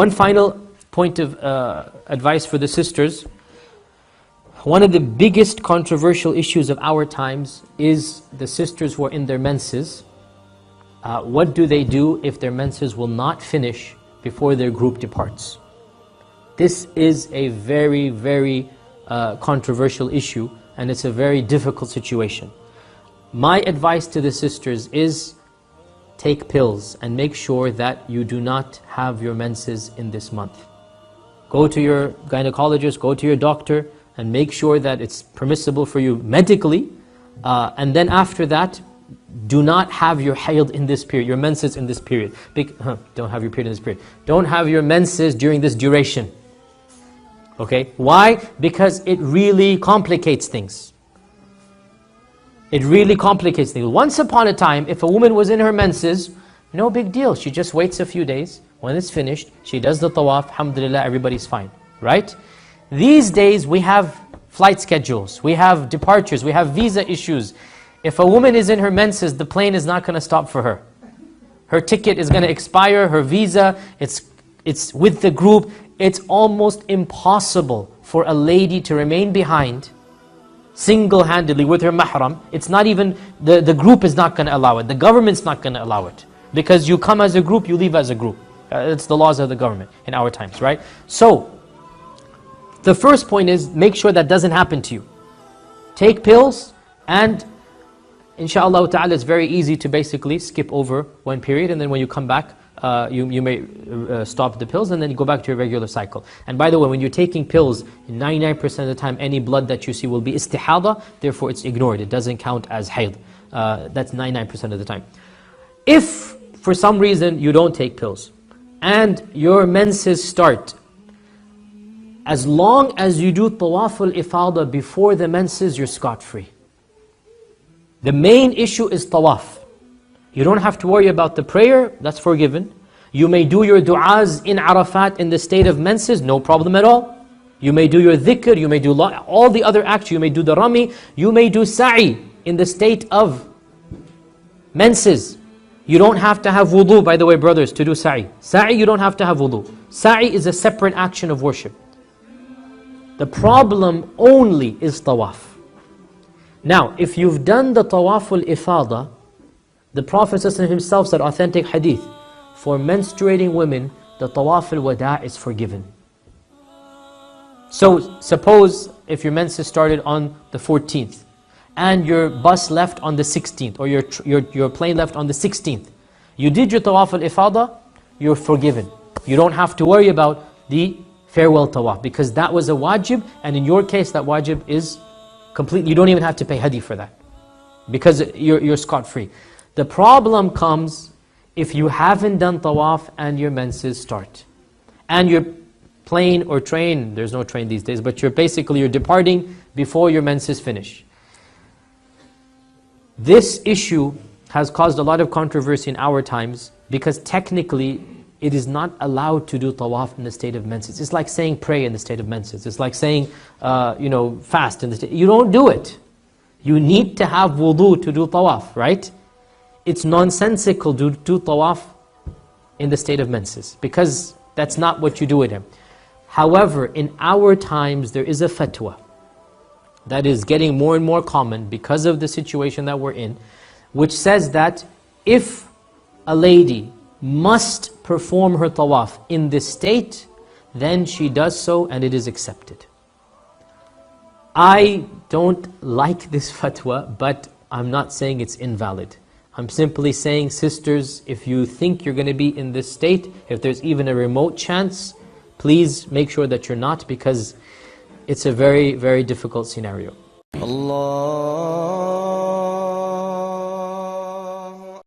One final point of advice for the sisters. One of the biggest controversial issues of our times is the sisters who are in their menses. What do they do if their menses will not finish before their group departs? This is a very, very controversial issue, and it's a very difficult situation. My advice to the sisters is take pills and make sure that you do not have your menses in this month. Go to your gynecologist, go to your doctor, and make sure that it's permissible for you medically. And then after that, do not have your hayd in this period, your menses in this period. Don't have your period in this period. Don't have your menses during this duration. Okay? Why? Because it really complicates things. It really complicates things. Once upon a time, if a woman was in her menses, no big deal. She just waits a few days. When it's finished, she does the tawaf. Alhamdulillah, everybody's fine. Right? These days, we have flight schedules. We have departures. We have visa issues. If a woman is in her menses, the plane is not going to stop for her. Her ticket is going to expire. Her visa, it's with the group. It's almost impossible for a lady to remain behind single-handedly with her mahram. It's not even, the group is not going to allow it. The government's not going to allow it. Because you come as a group, you leave as a group. It's the laws of the government in our times, right? So, the first point is, make sure that doesn't happen to you. Take pills, and inshaAllah ta'ala, it's very easy to basically skip over one period, and then when you come back, you may stop the pills, and then you go back to your regular cycle. And by the way, when you're taking pills, 99% of the time, any blood that you see will be istihada, therefore it's ignored. It doesn't count as hayd. That's 99% of the time. If, for some reason, you don't take pills, and your menses start, as long as you do tawaf al-ifada before the menses, you're scot-free. The main issue is tawaf. You don't have to worry about the prayer, that's forgiven. You may do your du'as in Arafat in the state of menses, no problem at all. You may do your dhikr, you may do all the other acts, you may do the rami, you may do sa'i in the state of menses. You don't have to have wudu, by the way, brothers, to do sa'i. Sa'i, you don't have to have wudu. Sa'i is a separate action of worship. The problem only is tawaf. Now, if you've done the tawaf al-ifada, the Prophet himself said, authentic hadith, for menstruating women, the tawaf al-wada' is forgiven. So, suppose if your menses started on the 14th, and your bus left on the 16th, or your plane left on the 16th, you did your tawaf al-ifada, you're forgiven. You don't have to worry about the farewell tawaf, because that was a wajib, and in your case that wajib is complete. You don't even have to pay hadi for that, because you're scot-free. The problem comes if you haven't done tawaf and your menses start. And your plane or train, there's no train these days, but you're departing before your menses finish. This issue has caused a lot of controversy in our times, because technically it is not allowed to do tawaf in the state of menses. It's like saying pray in the state of menses. It's like saying, fast in the state. You don't do it. You need to have wudu to do tawaf, right? It's nonsensical to do tawaf in the state of menses, because that's not what you do with him. However, in our times, there is a fatwa that is getting more and more common because of the situation that we're in, which says that if a lady must perform her tawaf in this state, then she does so and it is accepted. I don't like this fatwa, but I'm not saying it's invalid. I'm simply saying, sisters, if you think you're going to be in this state, if there's even a remote chance, please make sure that you're not, because it's a very, very difficult scenario. Allah.